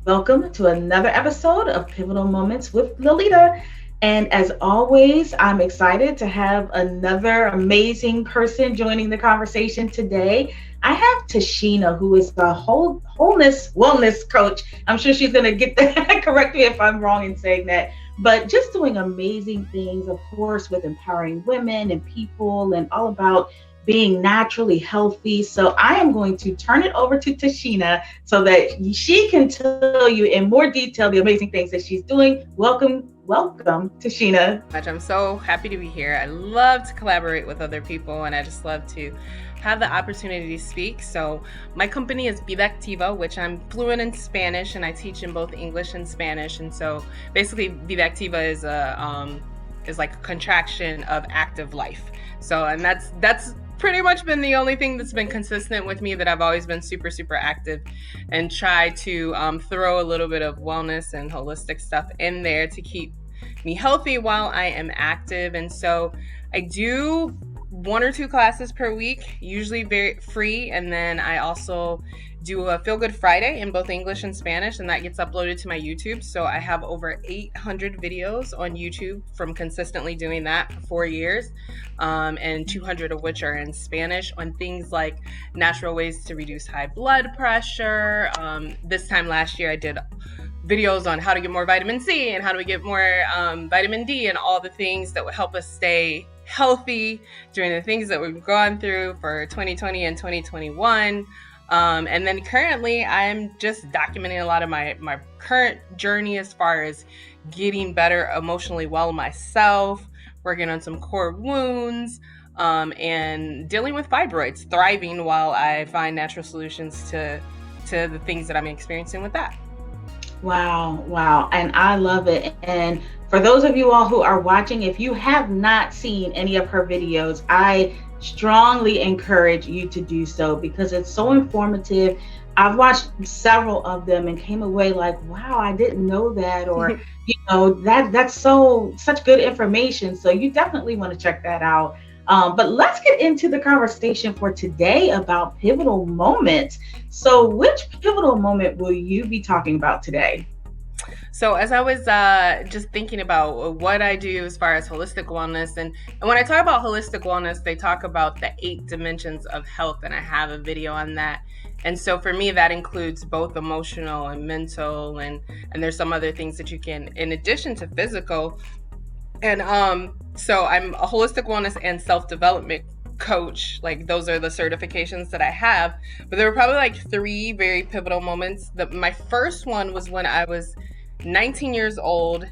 Welcome to another episode of Pivotal Moments with Lolita. And as always, I'm excited to have another amazing person joining the conversation today. I have Tashena, who is a wholeness wellness coach. I'm sure she's going to get that. Correct me if I'm wrong in saying that. But just doing amazing things, of course, with empowering women and people and all about being naturally healthy. So I am going to turn it over to Tashena so that she can tell you in more detail the amazing things that she's doing. Welcome, Tashena. I'm so happy to be here. I love to collaborate with other people, and I just love to have the opportunity to speak. So my company is VidActiva, which I'm fluent in Spanish, and I teach in both English and Spanish. And so basically, VidActiva is like a contraction of active life. So, and that's pretty much been the only thing that's been consistent with me, that I've always been super, super active and try to throw a little bit of wellness and holistic stuff in there to keep me healthy while I am active. And so I do 1 or 2 classes per week, usually very free. And then I also do a Feel Good Friday in both English and Spanish, and that gets uploaded to my YouTube. So I have over 800 videos on YouTube from consistently doing that for 4 years, and 200 of which are in Spanish on things like natural ways to reduce high blood pressure. This time last year, I did videos on how to get more vitamin C and how to get more vitamin D and all the things that would help us stay healthy during the things that we've gone through for 2020 and 2021. And then currently I'm just documenting a lot of my current journey as far as getting better emotionally well myself, working on some core wounds, and dealing with fibroids, thriving while I find natural solutions to the things that I'm experiencing with that. Wow. And I love it. And for those of you all who are watching, if you have not seen any of her videos, I strongly encourage you to do so because it's so informative. I've watched several of them and came away like, wow, I didn't know that, or that's such good information. So you definitely want to check that out. But let's get into the conversation for today about pivotal moments. So which pivotal moment will you be talking about today? So as I was just thinking about what I do as far as holistic wellness, and when I talk about holistic wellness, they talk about the 8 dimensions of health, and I have a video on that. And so for me, that includes both emotional and mental, and there's some other things that you can, in addition to physical. And so I'm a holistic wellness and self-development coach. Like, those are the certifications that I have. But there were probably like 3 very pivotal moments. My first one was when I was 19 years old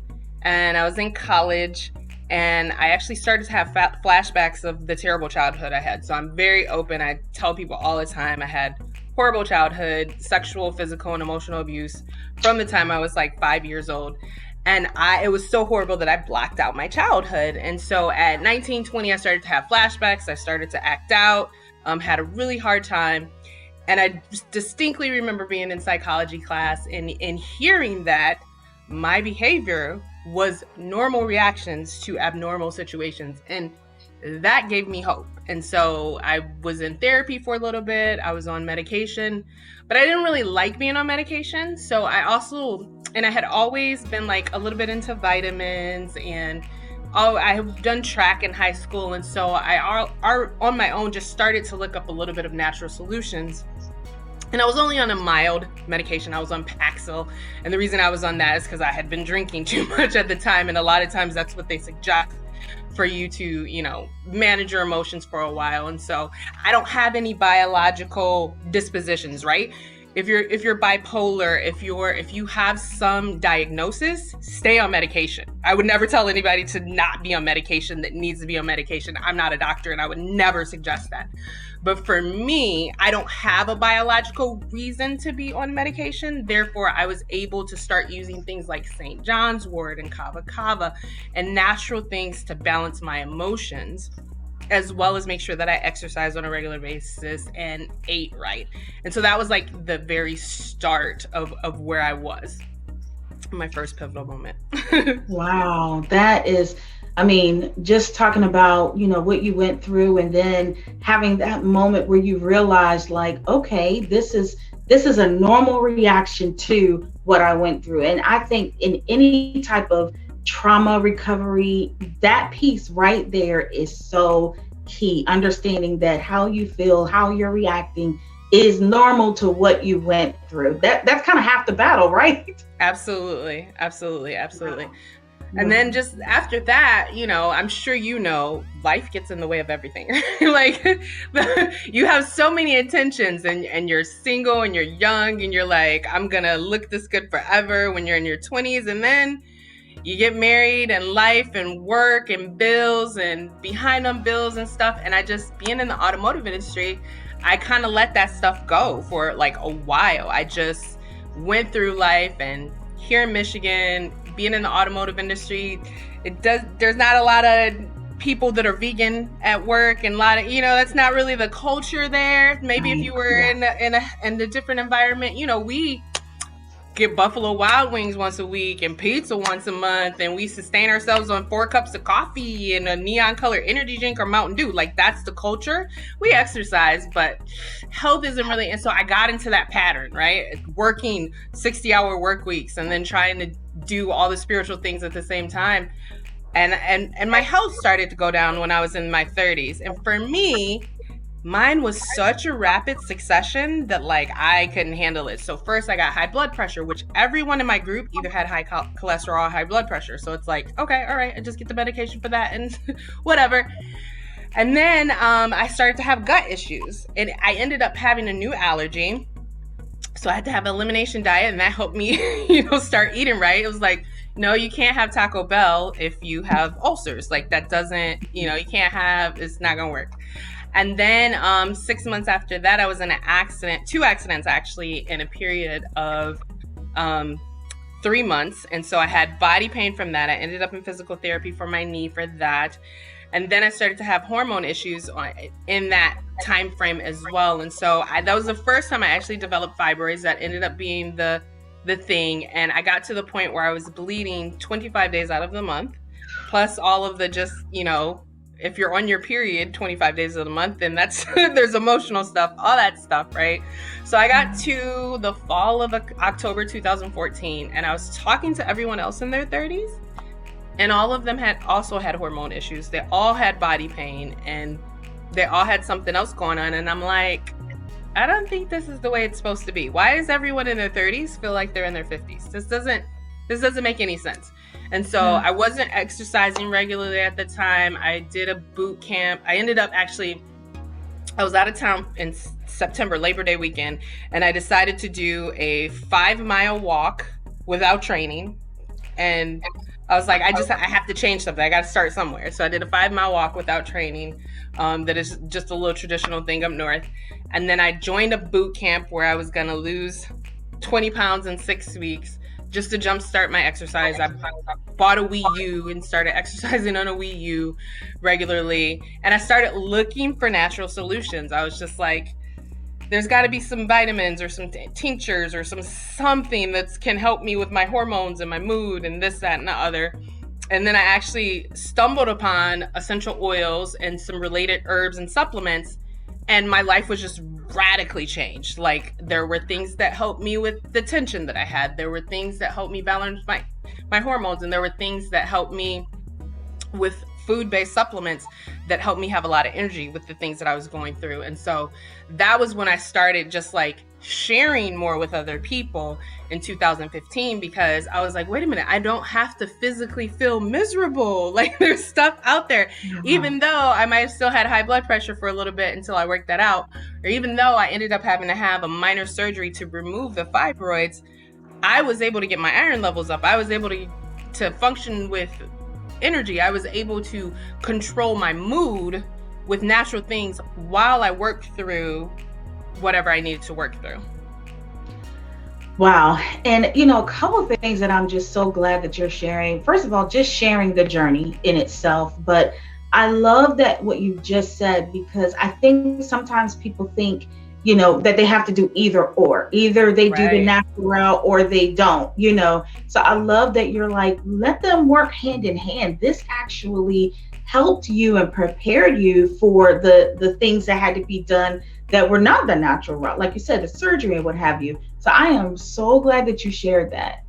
and I was in college, and I actually started to have flashbacks of the terrible childhood I had. So I'm very open. I tell people all the time I had horrible childhood, sexual, physical, and emotional abuse from the time I was like 5 years old. And it was so horrible that I blacked out my childhood. And so at 19, 20, I started to have flashbacks. I started to act out, had a really hard time. And I distinctly remember being in psychology class and hearing that my behavior was normal reactions to abnormal situations. And that gave me hope. And so I was in therapy for a little bit. I was on medication, but I didn't really like being on medication. So I had always been like a little bit into vitamins, and I have done track in high school. And so I on my own just started to look up a little bit of natural solutions. And I was only on a mild medication. I was on Paxil. And the reason I was on that is because I had been drinking too much at the time. And a lot of times that's what they suggest for you to, manage your emotions for a while. And so I don't have any biological dispositions, right? If you're bipolar, if you have some diagnosis, stay on medication. I would never tell anybody to not be on medication that needs to be on medication. I'm not a doctor, and I would never suggest that. But for me, I don't have a biological reason to be on medication. Therefore, I was able to start using things like St. John's wort and kava kava and natural things to balance my emotions, as well as make sure that I exercise on a regular basis and ate right. And so that was like the very start of where I was, my first pivotal moment. Wow, that is, just talking about, what you went through, and then having that moment where you realized like, okay, this is this is a normal reaction to what I went through. And I think in any type of trauma recovery, that piece right there is so key. Understanding that how you feel, how you're reacting is normal to what you went through. That's kind of half the battle, right? Absolutely. Absolutely. Absolutely. And then just after that, I'm sure life gets in the way of everything. Like you have so many intentions and you're single and you're young and you're like, I'm going to look this good forever when you're in your 20s. And then you get married and life and work and bills and behind on bills and stuff. And I just, being in the automotive industry, I kind of let that stuff go for like a while. I just went through life, and here in Michigan, being in the automotive industry, there's not a lot of people that are vegan at work, and a lot of, that's not really the culture there. Maybe if you were in a different environment, we get Buffalo Wild Wings once a week and pizza once a month, and we sustain ourselves on 4 cups of coffee and a neon colored energy drink or Mountain Dew. Like, that's the culture. We exercise, but health isn't really. And so I got into that pattern, right? Working 60-hour work weeks and then trying to do all the spiritual things at the same time. And my health started to go down when I was in my 30s. And for me, mine was such a rapid succession that like I couldn't handle it. So first I got high blood pressure, which everyone in my group either had high cholesterol or high blood pressure. So it's like, okay, all right, I just get the medication for that and whatever. And then I started to have gut issues, and I ended up having a new allergy. So I had to have an elimination diet, and that helped me, start eating right. It was like, no, you can't have Taco Bell if you have ulcers. Like, that doesn't, you can't have, it's not gonna work. And then 6 months after that, I was in an accident, 2 accidents actually, in a period of 3 months. And so I had body pain from that. I ended up in physical therapy for my knee for that. And then I started to have hormone issues in that time frame as well. And so that was the first time I actually developed fibroids. That ended up being the thing. And I got to the point where I was bleeding 25 days out of the month, plus all of the just, if you're on your period 25 days of the month, then that's there's emotional stuff, all that stuff, right? So I got to the fall of October 2014, and I was talking to everyone else in their 30s, and all of them had hormone issues. They all had body pain, and they all had something else going on. And I'm like, I don't think this is the way it's supposed to be. Why does everyone in their 30s feel like they're in their 50s? This doesn't make any sense. And so I wasn't exercising regularly at the time. I did a boot camp. I was out of town in September, Labor Day weekend, and I decided to do a 5-mile walk without training. And I was like, I have to change something. I got to start somewhere. So I did a 5-mile walk without training. That is just a little traditional thing up north. And then I joined a boot camp where I was going to lose 20 pounds in 6 weeks. Just to jumpstart my exercise. I bought a Wii U and started exercising on a Wii U regularly. And I started looking for natural solutions. I was just like, there's got to be some vitamins or some tinctures or something that can help me with my hormones and my mood and this, that, and the other. And then I actually stumbled upon essential oils and some related herbs and supplements. And my life was just radically changed. Like, there were things that helped me with the tension that I had. There were things that helped me balance my hormones. And there were things that helped me with food-based supplements that helped me have a lot of energy with the things that I was going through. And so that was when I started just like sharing more with other people in 2015, because I was like, wait a minute, I don't have to physically feel miserable. Like, there's stuff out there, even though I might have still had high blood pressure for a little bit until I worked that out, or even though I ended up having to have a minor surgery to remove the fibroids, I was able to get my iron levels up. I was able to function with energy. I was able to control my mood with natural things while I worked through whatever I needed to work through. Wow. And, a couple of things that I'm just so glad that you're sharing. First of all, just sharing the journey in itself. But I love that what you just said, because I think sometimes people think, that they have to do either or. Either they do the natural route or they don't, So I love that you're like, let them work hand in hand. This actually helped you and prepared you for the things that had to be done that were not the natural route, like you said, the surgery and what have you. So I am so glad that you shared that.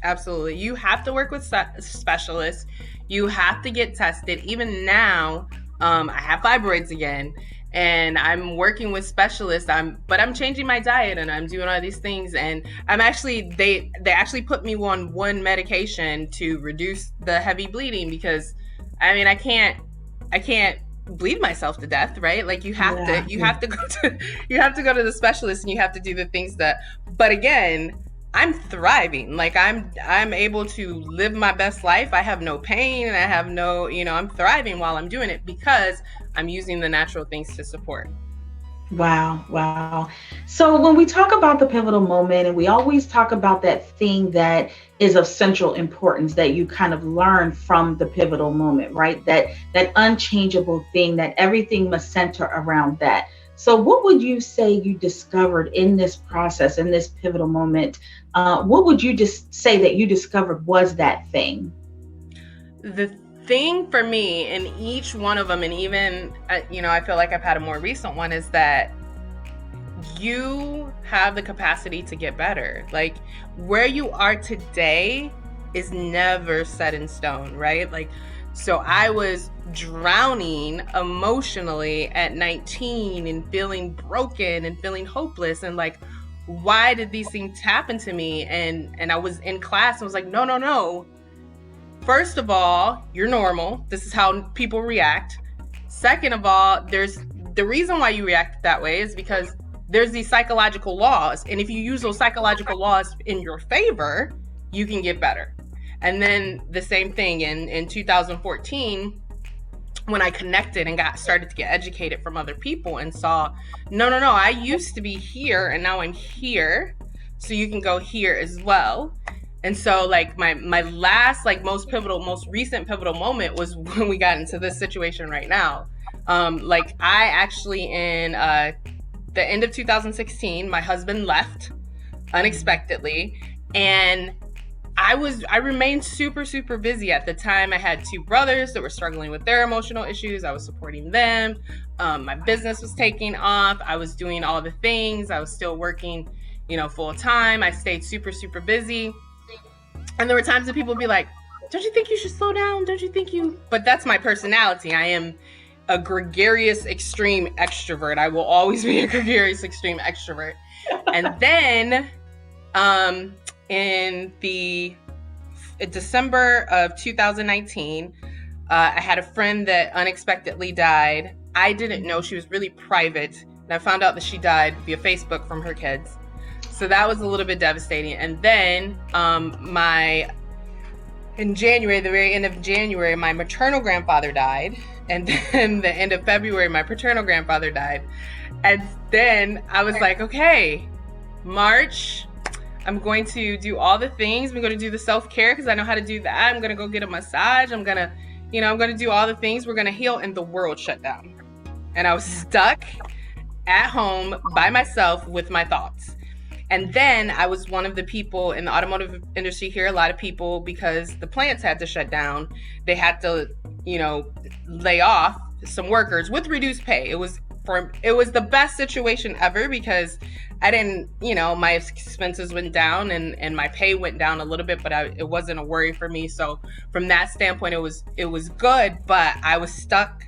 Absolutely. You have to work with specialists. You have to get tested. Even now, I have fibroids again, and I'm working with specialists. But I'm changing my diet, and I'm doing all these things. And they actually put me on one medication to reduce the heavy bleeding, because I mean, I can't bleed myself to death, right? Like you have to go to the specialist, and you have to do the things but again, I'm thriving. Like I'm able to live my best life. I have no pain, and I have no, I'm thriving while I'm doing it because I'm using the natural things to support. Wow, wow. So when we talk about the pivotal moment, and we always talk about that thing that is of central importance that you kind of learn from the pivotal moment, right? That unchangeable thing, that everything must center around that. So what would you say you discovered in this process, in this pivotal moment? What would you just say that you discovered was that thing? The thing for me in each one of them, and even, I feel like I've had a more recent one, is that you have the capacity to get better. Like where you are today is never set in stone, right? Like, so I was drowning emotionally at 19 and feeling broken and feeling hopeless, and like, why did these things happen to me? And I was in class and was like, no. First of all, you're normal. This is how people react. Second of all, there's the reason why you react that way is because there's these psychological laws. And if you use those psychological laws in your favor, you can get better. And then the same thing in 2014, when I connected and started to get educated from other people and saw, no, I used to be here and now I'm here. So you can go here as well. And so like my last, like most recent pivotal moment was when we got into this situation right now. Like I actually in the end of 2016, my husband left unexpectedly, and I remained super, super busy. At the time, I had 2 brothers that were struggling with their emotional issues. I was supporting them. My business was taking off. I was doing all the things. I was still working, full time. I stayed super, super busy. And there were times that people would be like, don't you think you should slow down? Don't you think you... But that's my personality. I am a gregarious, extreme extrovert. I will always be a gregarious, extreme extrovert. And then in December of 2019, I had a friend that unexpectedly died. I didn't know. She was really private. And I found out that she died via Facebook from her kids. So that was a little bit devastating. And then in January, the very end of January, my maternal grandfather died. And then the end of February, my paternal grandfather died. And then I was like, okay, March, I'm going to do all the things. I'm going to do the self-care because I know how to do that. I'm going to go get a massage. I'm going to do all the things. We're going to heal. And the world shut down. And I was stuck at home by myself with my thoughts. And then I was one of the people in the automotive industry here, a lot of people, because the plants had to shut down, they had to, lay off some workers with reduced pay. It was the best situation ever because I didn't, my expenses went down and my pay went down a little bit, but it wasn't a worry for me. So from that standpoint, it was good, but I was stuck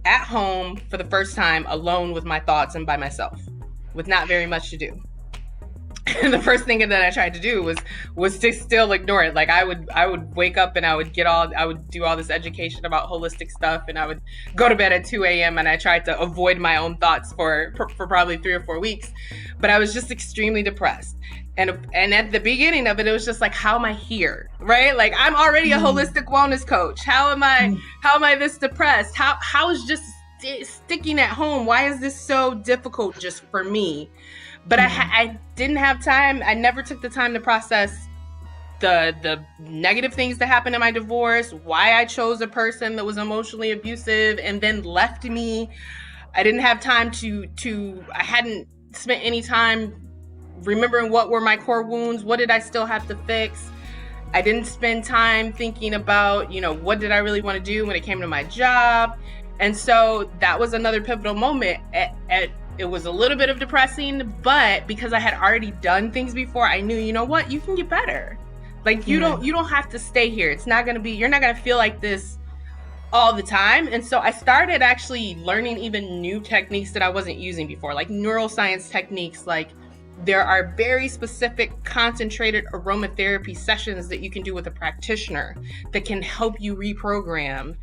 at home for the first time alone with my thoughts and by myself with not very much to do. And the first thing that I tried to do was to still ignore it. Like I would wake up and I would do all this education about holistic stuff, and I would go to bed at 2 a.m. and I tried to avoid my own thoughts for probably 3 or 4 weeks. But I was just extremely depressed. And at the beginning of it, it was just like, how am I here? Right? Like I'm already a holistic wellness coach. How am I this depressed? How is just sticking at home? Why is this so difficult just for me? But I didn't have time. I never took the time to process the negative things that happened in my divorce, why I chose a person that was emotionally abusive and then left me. I didn't have time I hadn't spent any time remembering what were my core wounds, what did I still have to fix. I didn't spend time thinking about, what did I really want to do when it came to my job. And so that was another pivotal moment. At It was a little bit of depressing, but because I had already done things before, I knew, you know what, you can get better. Like you don't have to stay here. It's not going to be, you're not going to feel like this all the time. And so I started actually learning even new techniques that I wasn't using before, like neuroscience techniques. Like there are very specific concentrated aromatherapy sessions that you can do with a practitioner that can help you reprogram.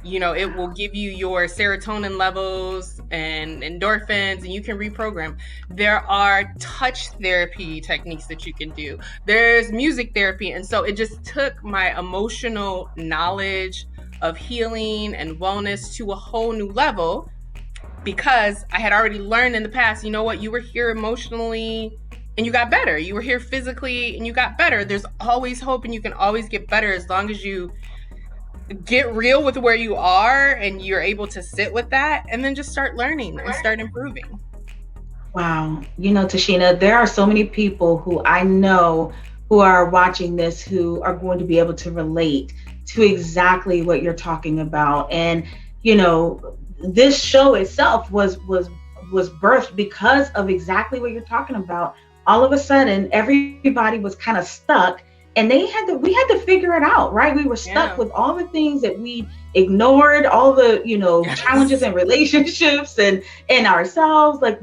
You know, it will give you your serotonin levels and endorphins, and you can reprogram. There are touch therapy techniques that you can do. There's music therapy. And so it just took my emotional knowledge of healing and wellness to a whole new level, because I had already learned in the past, you know what, you were here emotionally and you got better. You were here physically and you got better. There's always hope, and you can always get better as long as you get real with where you are and you're able to sit with that and then just start learning and start improving. Wow. You know, Tashena, there are so many people who I know who are watching this who are going to be able to relate to exactly what you're talking about. And, you know, this show itself was birthed because of exactly what you're talking about. All of a sudden, everybody was kind of stuck, and we had to figure it out, right? We were stuck with all the things that we ignored, all the, you know, challenges in relationships and ourselves. Like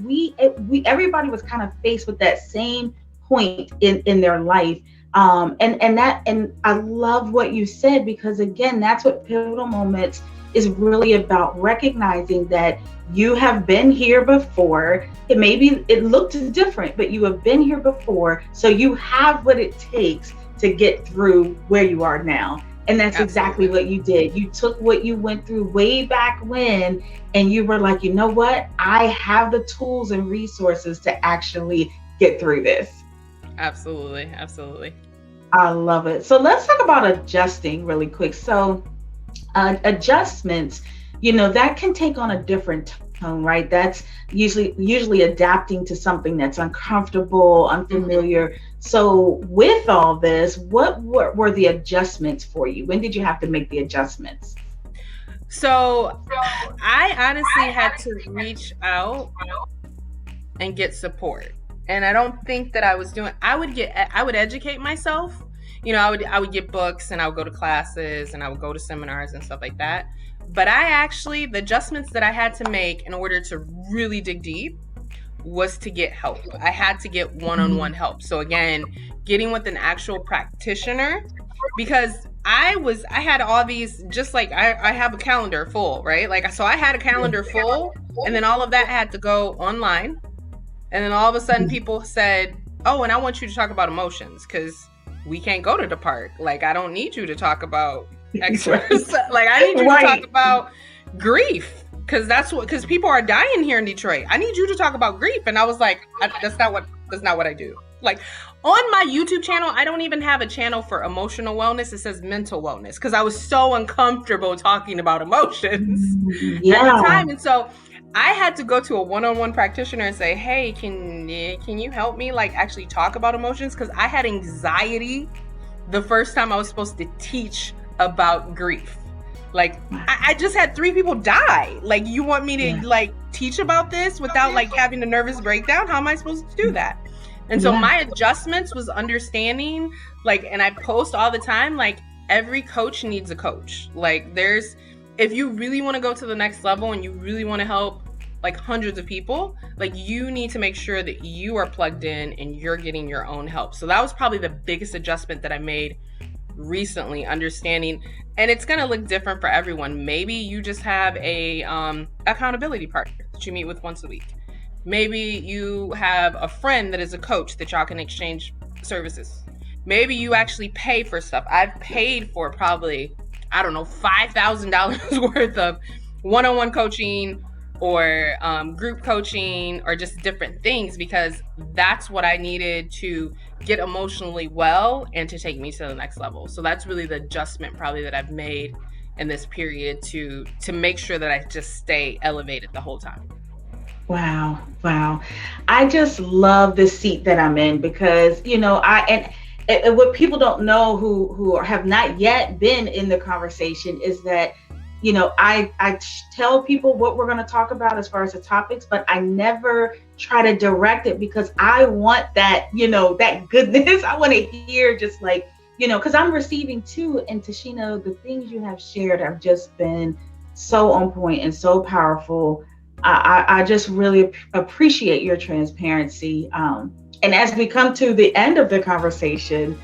everybody was kind of faced with that same point in their life. And I love what you said, because again, that's what Pivotal Moments is really about, recognizing that you have been here before. It looked different, but you have been here before. So you have what it takes to get through where you are now. And that's exactly what you did. You took what you went through way back when, and you were like, you know what? I have the tools and resources to actually get through this. Absolutely. Absolutely. I love it. So let's talk about adjusting really quick. So adjustments, you know, that can take on a different tone, right? That's usually adapting to something that's uncomfortable, unfamiliar. Mm-hmm. So with all this, what were the adjustments for you? When did you have to make the adjustments? So I honestly had to reach out and get support. And I don't think that I was doing, I would educate myself. You know, I would get books, and I would go to classes, and I would go to seminars and stuff like that. But the adjustments that I had to make in order to really dig deep was to get help. I had to get one-on-one help. So again, getting with an actual practitioner, because I had all these, just like I have a calendar full, right? Like, so I had a calendar full, and then all of that had to go online. And then all of a sudden people said, oh, and I want you to talk about emotions, because we can't go to the park. Like, I don't need you to talk about extras. Like, I need you to talk about grief, because people are dying here in Detroit. I need you to talk about grief. And I was like, that's not what I do. Like, on my YouTube channel, I don't even have a channel for emotional wellness. It says mental wellness, because I was so uncomfortable talking about emotions at the time. And so I had to go to a one-on-one practitioner and say, hey, can you help me, like, actually talk about emotions? Because I had anxiety the first time I was supposed to teach about grief. Like, I just had 3 people die. Like, you want me to like teach about this without like having a nervous breakdown? How am I supposed to do that? And so my adjustments was understanding, like, and I post all the time, like, every coach needs a coach. Like, if you really want to go to the next level and you really want to help like hundreds of people, like, you need to make sure that you are plugged in and you're getting your own help. So that was probably the biggest adjustment that I made recently, understanding, and it's going to look different for everyone. Maybe you just have a accountability partner that you meet with once a week. Maybe you have a friend that is a coach that y'all can exchange services. Maybe you actually pay for stuff. I've paid for probably, I don't know, $5,000 worth of one-on-one coaching or group coaching or just different things, because that's what I needed to get emotionally well and to take me to the next level. So that's really the adjustment probably that I've made in this period to make sure that I just stay elevated the whole time. Wow. I just love the seat that I'm in, because, you know, and what people don't know who have not yet been in the conversation is that I tell people what we're going to talk about as far as the topics, but I never try to direct it because I want that, that goodness. I want to hear just like, because I'm receiving too. And Tashena, the things you have shared have just been so on point and so powerful. I just really appreciate your transparency. And as we come to the end of the conversation,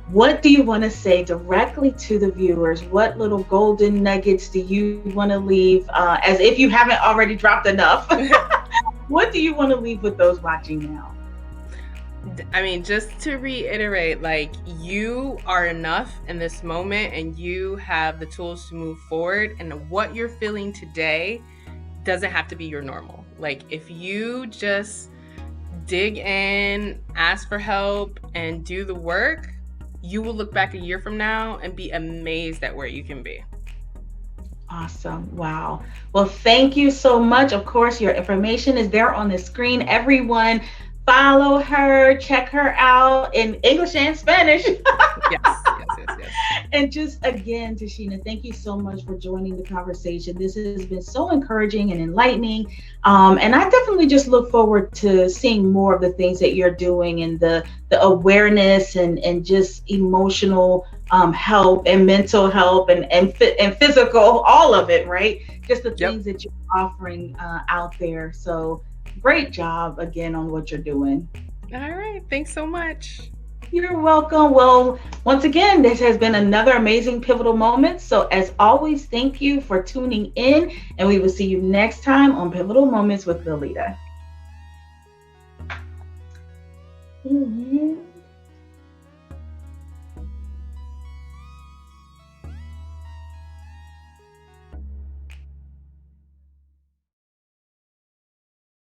what do you want to say directly to the viewers? What little golden nuggets do you want to leave, as if you haven't already dropped enough? What do you want to leave with those watching now? I mean, just to reiterate, like, you are enough in this moment and you have the tools to move forward, and what you're feeling today doesn't have to be your normal. Like, if you just dig in, ask for help, and do the work, you will look back a year from now and be amazed at where you can be. Awesome. Wow. Well, thank you so much. Of course, your information is there on the screen. Everyone, follow her, check her out in English and Spanish. Yes. And just again, Tashena, thank you so much for joining the conversation. This has been so encouraging and enlightening. And I definitely just look forward to seeing more of the things that you're doing, and the awareness and just emotional help and mental help and physical, all of it, right? Just the things that you're offering out there. So great job again on what you're doing. All right. Thanks so much. You're welcome. Well, once again, this has been another amazing Pivotal Moment. So as always, thank you for tuning in, and we will see you next time on Pivotal Moments with Lolita. Mm-hmm.